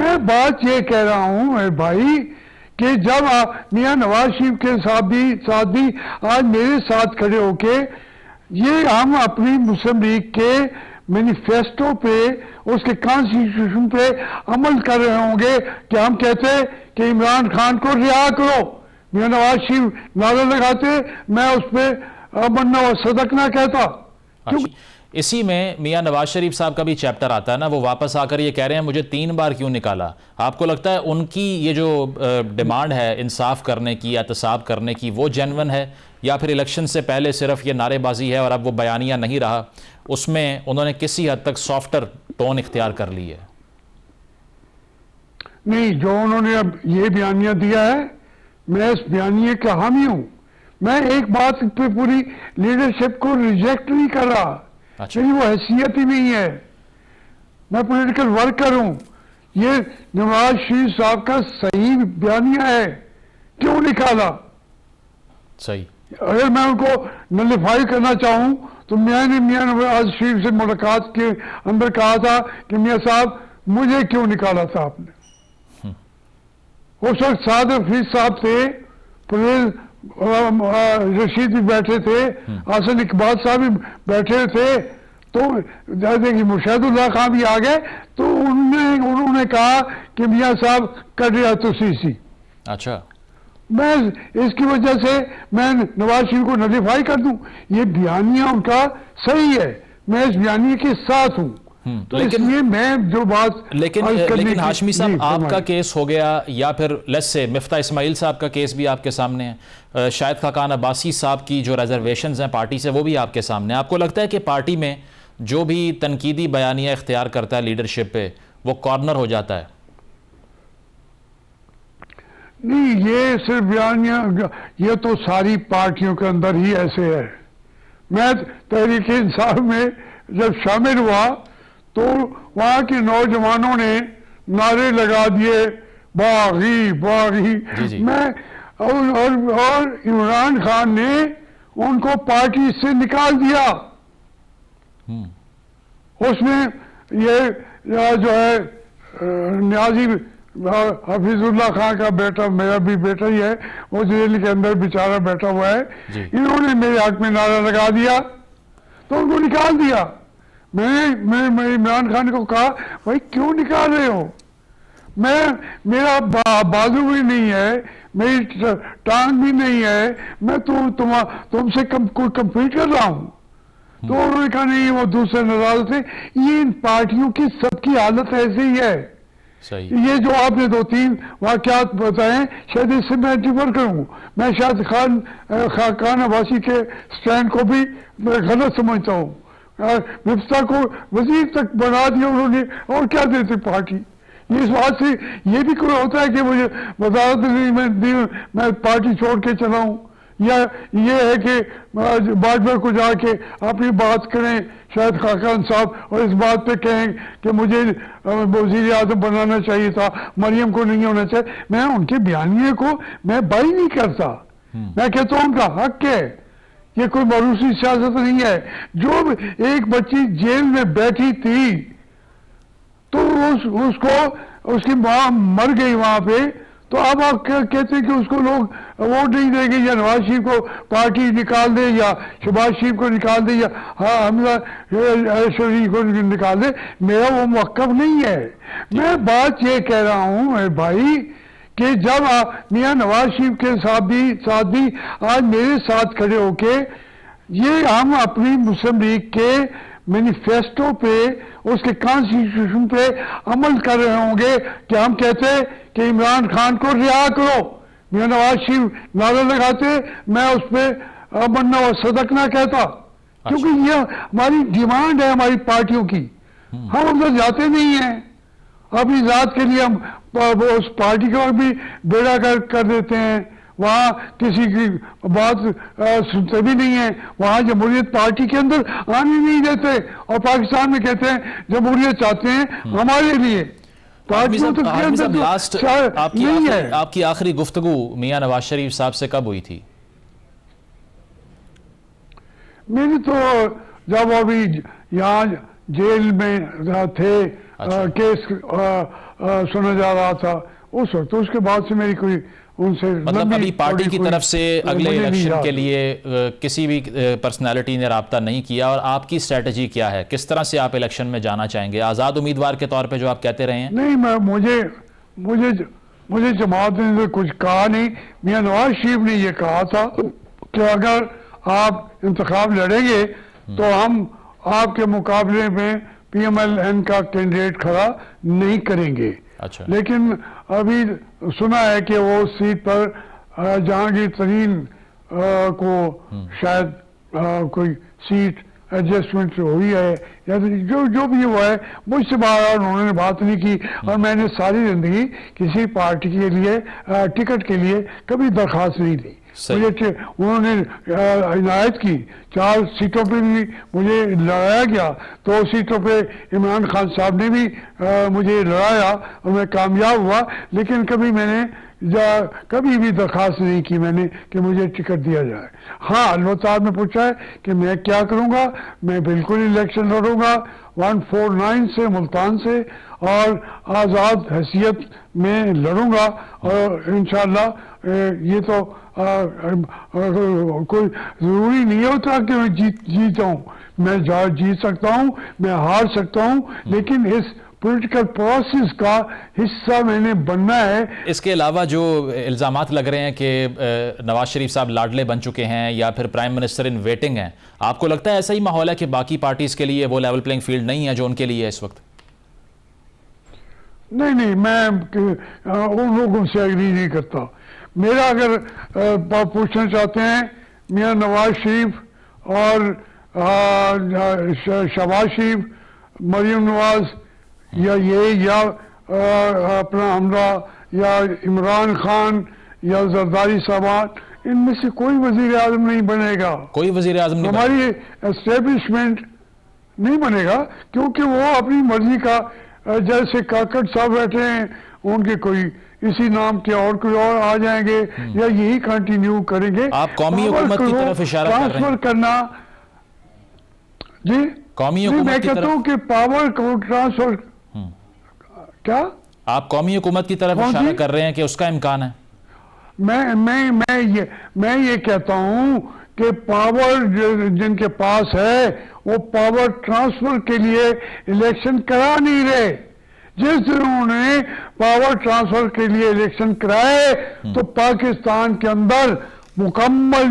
میں بات یہ کہہ رہا ہوں میرے بھائی کہ جب میاں نواز شریف کے ساتھ بھی آج میرے ساتھ کھڑے ہو کے یہ ہم اپنی مسلم لیگ کے مینیفیسٹو پہ اس کے کانسٹیٹیوشن پہ عمل کر رہے ہوں گے کہ ہم کہتے کہ عمران خان کو رہا کرو، میاں نواز شریف نعرہ لگاتے، میں اس پہ امن و صدق نہ کہتا. اسی میں میاں نواز شریف صاحب کا بھی چیپٹر آتا ہے نا، وہ واپس آ کر یہ کہہ رہے ہیں مجھے 3 بار کیوں نکالا. آپ کو لگتا ہے ان کی یہ جو ڈیمانڈ ہے انصاف کرنے کی، احتساب کرنے کی، وہ جینون ہے، یا پھر الیکشن سے پہلے صرف یہ نعرے بازی ہے اور اب وہ بیانیہ نہیں رہا، اس میں انہوں نے کسی حد تک سافٹر ٹون اختیار کر لی ہے؟ نہیں، جو انہوں نے اب یہ بیانیہ دیا ہے میں اس بیانیے کا حامی ہوں. میں ایک بات پہ پوری لیڈرشپ کو ریجیکٹ نہیں کر رہا، میری وہ حیثیت ہی نہیں ہے. میں پولیٹیکل ورکر ہوں. یہ نواز شریف صاحب کا صحیح بیانیہ ہے، کیوں نکالا؟ صحیح. اگر میں ان کو نلیفائی کرنا چاہوں تو میں نے میاں نواز شریف سے ملاقات کے اندر کہا تھا کہ میاں صاحب مجھے کیوں نکالا تھا آپ نے؟ اس وقت سعد حفیظ صاحب تھے، پرویز رشید بھی بیٹھے تھے، حسن اقبال صاحب بھی بیٹھے تھے، تو جیسے کہ مشاہد اللہ خان بھی آ گئے تو انہوں نے کہا کہ میاں صاحب کر رہا تو سی. اچھا، میں اس کی وجہ سے میں نواز شریف کو نلیفائی کر دوں؟ یہ بیانیہ ان کا صحیح ہے، میں اس بیانیے کے ساتھ ہوں. تو اس لیے میں جو بات لیکن ہاشمی صاحب آپ کا کیس ہو گیا، یا پھر لیٹس سے مفتاح اسماعیل صاحب کا کیس بھی آپ کے سامنے ہے، شاہد خاقان عباسی صاحب کی جو ریزرویشنز ہیں پارٹی سے وہ بھی آپ کے سامنے ہیں. آپ کو لگتا ہے کہ پارٹی میں جو بھی تنقیدی بیانیہ اختیار کرتا ہے لیڈرشپ پہ وہ کارنر ہو جاتا ہے؟ نہیں، یہ صرف بیانیہ، یہ تو ساری پارٹیوں کے اندر ہی ایسے ہے. میں تحریک انصاف میں جب شامل ہوا تو وہاں کے نوجوانوں نے نعرے لگا دیے باغی باغی. میں اور عمران خان نے ان کو پارٹی سے نکال دیا. اس میں یہ جو ہے نیازی حفیظ اللہ خان کا بیٹا، میرا بھی بیٹا ہی ہے، وہ جیل کے اندر بیچارہ بیٹھا ہوا ہے، انہوں نے میرے حق میں نعرہ لگا دیا تو ان کو نکال دیا. میں عمران خان کو کہا بھائی کیوں نکال رہے ہو؟ میرا بازو بھی نہیں ہے، میری ٹانگ بھی نہیں ہے، میں تم سے کوئی کمپیٹ کر رہا ہوں. تو انہوں نے کہا نہیں وہ دوسرے ناراض تھے. یہ ان پارٹیوں کی سب کی حالت ایسے ہی ہے. یہ جو آپ نے 2-3 واقعات بتائے شاید اس سے میں ڈیفر کروں. میں شاید خاقان عباسی کے سٹینڈ کو بھی غلط سمجھتا ہوں. مفتاح کو وزیر تک بنا دیا انہوں نے، اور کیا دیتے پارٹی. اس بات سے یہ بھی کوئی ہوتا ہے کہ مجھے وزارت میں پارٹی چھوڑ کے چلا ہوں، یا یہ ہے کہ باجوہ کو جا کے اپنی بات کریں شاید خاقان صاحب اور اس بات پہ کہیں کہ مجھے وزیر اعظم بنانا چاہیے تھا، مریم کو نہیں ہونا چاہیے. میں ان کے بیانیے کو میں بائی نہیں کرتا، میں کہتا ہوں ان کا حق ہے. یہ کوئی موروثی سیاست نہیں ہے. جو ایک بچی جیل میں بیٹھی تھی تو اس کی ماں مر گئی وہاں پہ، تو اب آپ کہتے ہیں کہ اس کو لوگ ووٹ نہیں دیں گے، یا نواز شریف کو پارٹی نکال دے، یا شہباز شریف کو نکال دے، یا حمزہ شریف کو نکال دے. میرا وہ موقف نہیں ہے. میں بات یہ کہہ رہا ہوں میرے بھائی کہ جب میاں نواز شریف کے ساتھ بھی آج میرے ساتھ کھڑے ہو کے یہ ہم اپنی مسلم لیگ کے مینیفیسٹو پہ اس کے کانسٹیٹیوشن پہ عمل کر رہے ہوں گے کہ ہم کہتے کہ عمران خان کو رہا کرو، میاں نواز شریف نعرہ لگاتے، میں اس پہ امن و صدق نہ کہتا. کیونکہ یہ ہماری ڈیمانڈ ہے ہماری پارٹیوں کی. ہم ادھر جاتے نہیں ہیں، اپنی ذات کے لیے ہم اس پارٹی کا بھی بیڑا کر دیتے ہیں، وہاں کسی کی بات سنتے بھی نہیں ہیں. وہاں جمہوریت پارٹی کے اندر آنے نہیں دیتے، اور پاکستان میں کہتے ہیں جمہوریت چاہتے ہیں ہمارے لیے. آپ کی آخری گفتگو میاں نواز شریف صاحب سے کب ہوئی تھی؟ میری تو جب ابھی یہاں जेल में थे, केस सुना जा रहा था उस वक्त। उसके बाद से मेरी कोई उनसे मतलब अभी पार्टी की तरफ से अगले इलेक्शन के लिए किसी भी पर्सनालिटी ने राब्ता नहीं किया, और आपकी स्ट्रेटजी क्या है, किस तरह से आप इलेक्शन में जाना चाहेंगे आज़ाद उम्मीदवार के तौर पे जो आप कहते रहे हैं? नहीं, मुझे जमात ने तो कुछ कहा नहीं। मियां नवाज शरीफ ने ये कहा था कि अगर आप इंतखाब लड़ेंगे तो हम आपके मुकाबले में PMLN का कैंडिडेट खड़ा नहीं करेंगे। अच्छा। लेकिन अभी सुना है कि वो सीट पर जहांगीर तरीन को शायद कोई सीट एडजस्टमेंट हुई है, या जो भी हुआ है, मुझसे बार उन्होंने बात नहीं की। और मैंने सारी जिंदगी किसी पार्टी के लिए टिकट के लिए कभी दरखास्त नहीं दी। मुझे उन्होंने इनायत की 4 सीटों पे भी मुझे लड़ाया गया, 2 सीटों पे इमरान खान साहब ने भी मुझे लड़ाया और मैं कामयाब हुआ। लेकिन कभी मैंने कभी भी दरखास्त नहीं की मैंने कि मुझे टिकट दिया जाए। हाँ, अलबत्ता आपने पूछा है कि मैं क्या करूँगा। मैं बिल्कुल इलेक्शन लड़ूंगा 149 से, मुल्तान से, और आज़ाद हैसियत में लड़ूंगा। और इंशाअल्लाह ये तो कोई ज़रूरी नहीं होता कि मैं जीत जाऊँ। मैं जीत सकता हूँ, मैं हार सकता हूँ, लेकिन इस पॉलिटिकल प्रोसेस का हिस्सा मैंने बनना है। इसके अलावा जो इल्ज़ामात लग रहे हैं कि नवाज शरीफ साहब लाडले बन चुके हैं या फिर प्राइम मिनिस्टर इन वेटिंग हैं, आपको लगता है ऐसा ही माहौल है कि बाकी पार्टीज के लिए वो लेवल प्लेइंग फील्ड नहीं है जो उनके लिए है इस वक्त? नहीं, मैं उन लोगों से एग्री नहीं करता। मेरा अगर पूछना चाहते हैं मियां नवाज शरीफ और शहबाज शरीफ, मरियम नवाज या अपना हमरा या इमरान खान या जरदारी साहबान, इनमें से कोई वजीर आजम नहीं बनेगा। कोई वजीर आजम नहीं? हमारी एस्टेब्लिशमेंट नहीं बनेगा, क्योंकि वो अपनी मर्जी का, जैसे काकड़ साहब बैठे हैं, उनके कोई इसी नाम के और कोई और आ जाएंगे या यही कंटिन्यू करेंगे। आप कौमी हुकूमत की तरफ इशारा कर रहे हैं? ट्रांसफर करना जी, कौमी हुकूमत मैं की कहता हूँ कि पावर को ट्रांसफर, क्या आप कौमी हुकूमत की तरफ इशारा कर रहे हैं कि उसका इम्कान है? मैं ये कहता हूँ कि पावर जिनके पास है वो पावर ट्रांसफर के लिए इलेक्शन करा नहीं रहे। जिस दिन उन्होंने पावर ट्रांसफर के लिए इलेक्शन कराए तो पाकिस्तान के अंदर मुकम्मल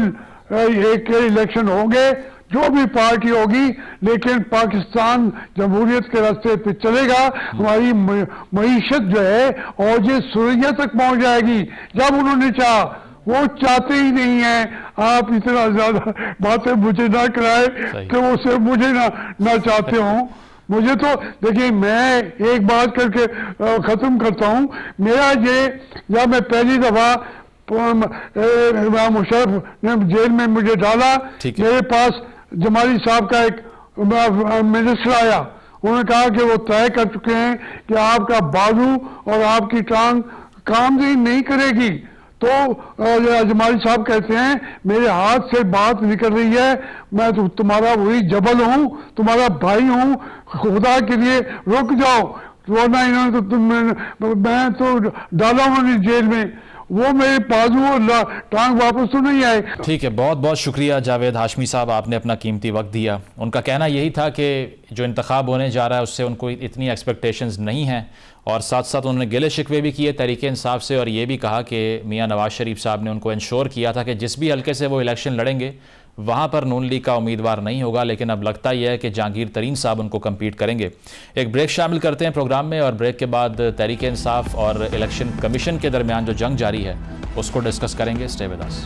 एक इलेक्शन होंगे, जो भी पार्टी होगी, लेकिन पाकिस्तान जमहूरियत के रास्ते पे चलेगा। हमारी मईशत जो है औजे सुरैया तक पहुंच जाएगी जब उन्होंने चाहा। वो चाहते ही नहीं है। आप इतना ज्यादा बातें मुझे ना कराए कि वो सिर्फ मुझे ना चाहते हों। मुझे तो देखिए, मैं एक बात करके खत्म करता हूँ। मेरा ये, जब मैं पहली दफा मुशर्रफ ने जेल में मुझे डाला, मेरे पास जमाली साहब का एक मिनिस्टर आया। उन्होंने कहा कि वो तय कर चुके हैं कि आपका बाजू और आपकी टांग काम नहीं करेगी। तो जमाली साहब कहते हैं मेरे हाथ से बात निकल रही है, मैं तो तुम्हारा वही जबल हूँ, तुम्हारा भाई हूँ, खुदा के लिए रुक जाओ, वरना इन्होंने तो मैं तो डाला उन्होंने जेल में। वो मेरे बाजू और टांग वापस तो नहीं आए। ठीक है, बहुत बहुत शुक्रिया जावेद हाशमी साहब, आपने अपना कीमती वक्त दिया। उनका कहना यही था कि जो इंतखाब होने जा रहा है उससे उनको इतनी एक्सपेक्टेशंस नहीं हैं, और साथ साथ उन्होंने गिले शिकवे भी किए तहरीक इंसाफ से, और ये भी कहा कि मियां नवाज शरीफ साहब ने उनको इंश्योर किया था कि जिस भी हल्के से वो इलेक्शन लड़ेंगे वहाँ पर नून लीग का उम्मीदवार नहीं होगा। लेकिन अब लगता यह है कि जहांगीर तरीन साहब उनको कम्पीट करेंगे। एक ब्रेक शामिल करते हैं प्रोग्राम में, और ब्रेक के बाद तहरीक इंसाफ और इलेक्शन कमीशन के दरमियान जो जंग जारी है उसको डिस्कस करेंगे। Stay with us.